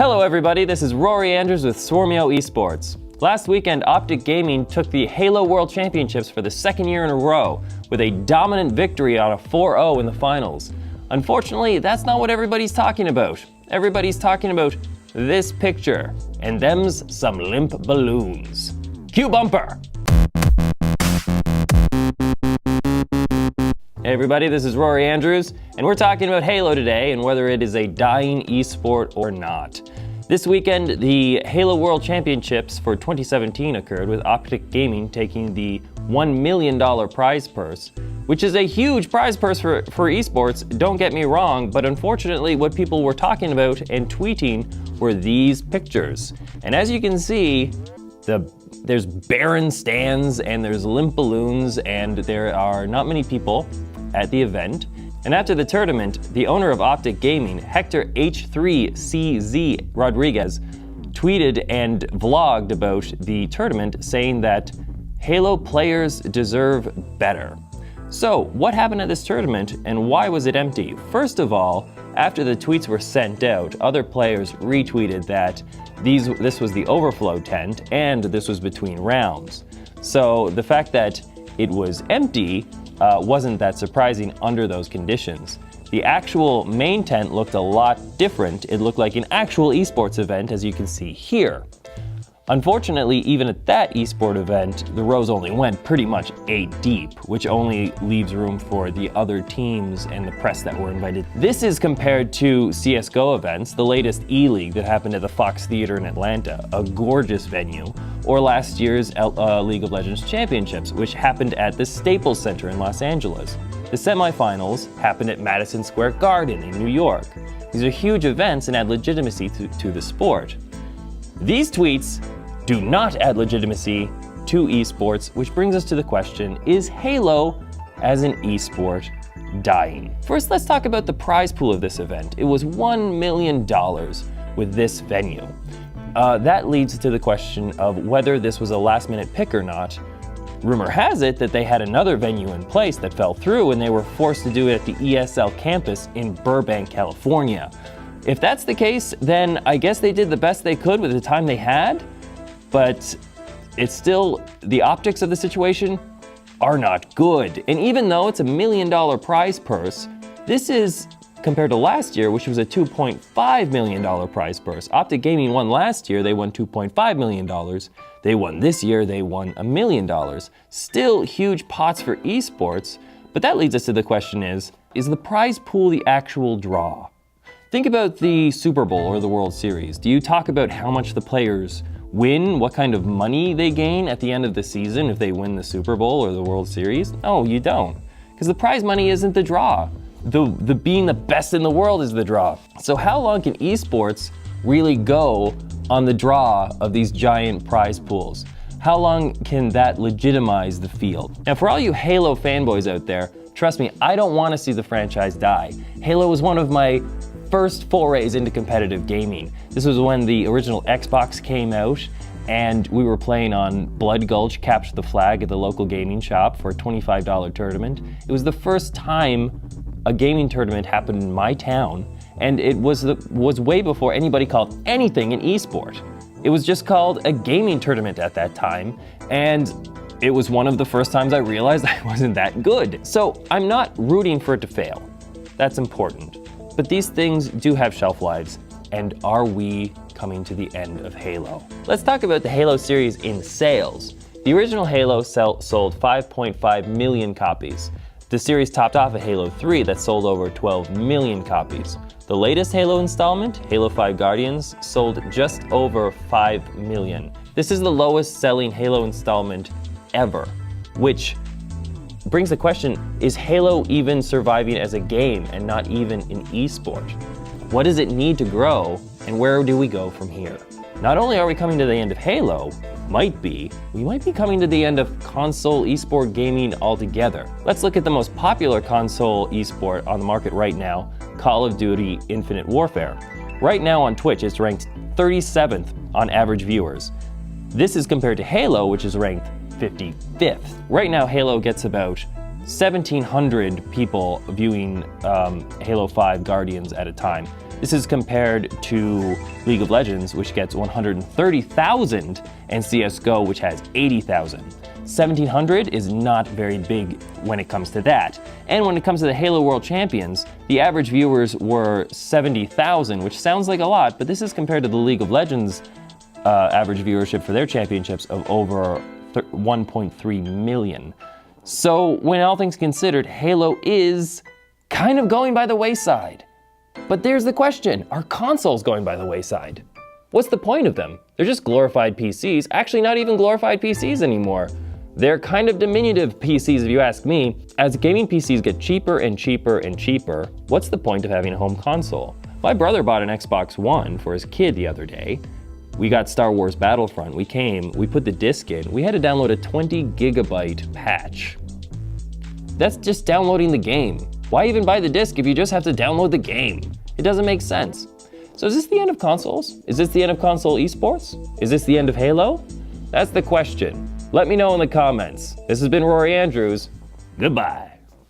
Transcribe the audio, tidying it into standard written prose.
Hello everybody, this is Rory Andrews with Swarmio eSports. Last weekend, Optic Gaming took the Halo World Championships for the second year in a row with a dominant victory on a 4-0 in the finals. Unfortunately, that's not what everybody's talking about. Everybody's talking about this picture, and them's some limp balloons. Cue bumper! Hey everybody, this is Rory Andrews, and we're talking about Halo today and whether it is a dying esport or not. This weekend, the Halo World Championships for 2017 occurred, with Optic Gaming taking the $1 million prize purse, which is a huge prize purse for esports, don't get me wrong, but unfortunately what people were talking about and tweeting were these pictures. And as you can see, there's barren stands and there's limp balloons and there are not many people at the event. And after the tournament, the owner of Optic Gaming, Hector H3CZ Rodriguez, tweeted and vlogged about the tournament, saying that Halo players deserve better. So what happened at this tournament and why was it empty? First of all, after the tweets were sent out, other players retweeted that this was the overflow tent and this was between rounds. So the fact that it was empty wasn't that surprising under those conditions. The actual main tent looked a lot different. It looked like an actual esports event, as you can see here. Unfortunately, even at that esport event, the rows only went pretty much 8 deep, which only leaves room for the other teams and the press that were invited. This is compared to CSGO events, the latest E-League that happened at the Fox Theater in Atlanta, a gorgeous venue, or last year's League of Legends Championships, which happened at the Staples Center in Los Angeles. The semifinals happened at Madison Square Garden in New York. These are huge events and add legitimacy to the sport. These tweets do not add legitimacy to esports, which brings us to the question, is Halo as an esport dying? First, let's talk about the prize pool of this event. It was $1 million with this venue. That leads to the question of whether this was a last-minute pick or not. Rumor has it that they had another venue in place that fell through and they were forced to do it at the ESL campus in Burbank, California. If that's the case, then I guess they did the best they could with the time they had, but it's still, the optics of the situation are not good. And even though it's $1 million prize purse, this is, compared to last year, which was a $2.5 million prize purse. Optic Gaming won last year, they won $2.5 million. They won this year, they won $1 million. Still huge pots for esports, but that leads us to the question is the prize pool the actual draw? Think about the Super Bowl or the World Series. Do you talk about how much the players win, what kind of money they gain at the end of the season if they win the Super Bowl or the World Series? No, you don't, because the prize money isn't the draw. The being the best in the world is the draw. So how long can esports really go on the draw of these giant prize pools? How long can that legitimize the field? Now, for all you Halo fanboys out there, trust me, I don't want to see the franchise die. Halo was one of my first forays into competitive gaming. This was when the original Xbox came out and we were playing on Blood Gulch Capture the Flag at the local gaming shop for a $25 tournament. It was the first time a gaming tournament happened in my town, and it was way before anybody called anything an esport. It was just called a gaming tournament at that time, and it was one of the first times I realized I wasn't that good. So I'm not rooting for it to fail. That's important. But these things do have shelf lives, and are we coming to the end of Halo? Let's talk about the Halo series in sales. The original Halo sold 5.5 million copies. The series topped off a Halo 3 that sold over 12 million copies. The latest Halo installment, Halo 5 Guardians, sold just over 5 million. This is the lowest selling Halo installment ever, which brings the question, is Halo even surviving as a game and not even an esport? What does it need to grow, and where do we go from here? Not only are we coming to the end of Halo, we might be coming to the end of console esport gaming altogether. Let's look at the most popular console esport on the market right now, Call of Duty Infinite Warfare. Right now on Twitch, it's ranked 37th on average viewers. This is compared to Halo, which is ranked 55th. Right now, Halo gets about 1,700 people viewing Halo 5 Guardians at a time. This is compared to League of Legends, which gets 130,000, and CSGO, which has 80,000. 1,700 is not very big when it comes to that. And when it comes to the Halo World Champions, the average viewers were 70,000, which sounds like a lot, but this is compared to the League of Legends average viewership for their championships of over 1.3 million. So when all things considered, Halo is kind of going by the wayside. But there's the question, are consoles going by the wayside? What's the point of them? They're just glorified PCs, actually not even glorified PCs anymore. They're kind of diminutive PCs if you ask me. As gaming PCs get cheaper and cheaper and cheaper, what's the point of having a home console? My brother bought an Xbox One for his kid the other day. We got Star Wars Battlefront, we put the disc in, we had to download a 20 gigabyte patch. That's just downloading the game. Why even buy the disc if you just have to download the game? It doesn't make sense. So is this the end of consoles? Is this the end of console esports? Is this the end of Halo? That's the question. Let me know in the comments. This has been Rory Andrews. Goodbye.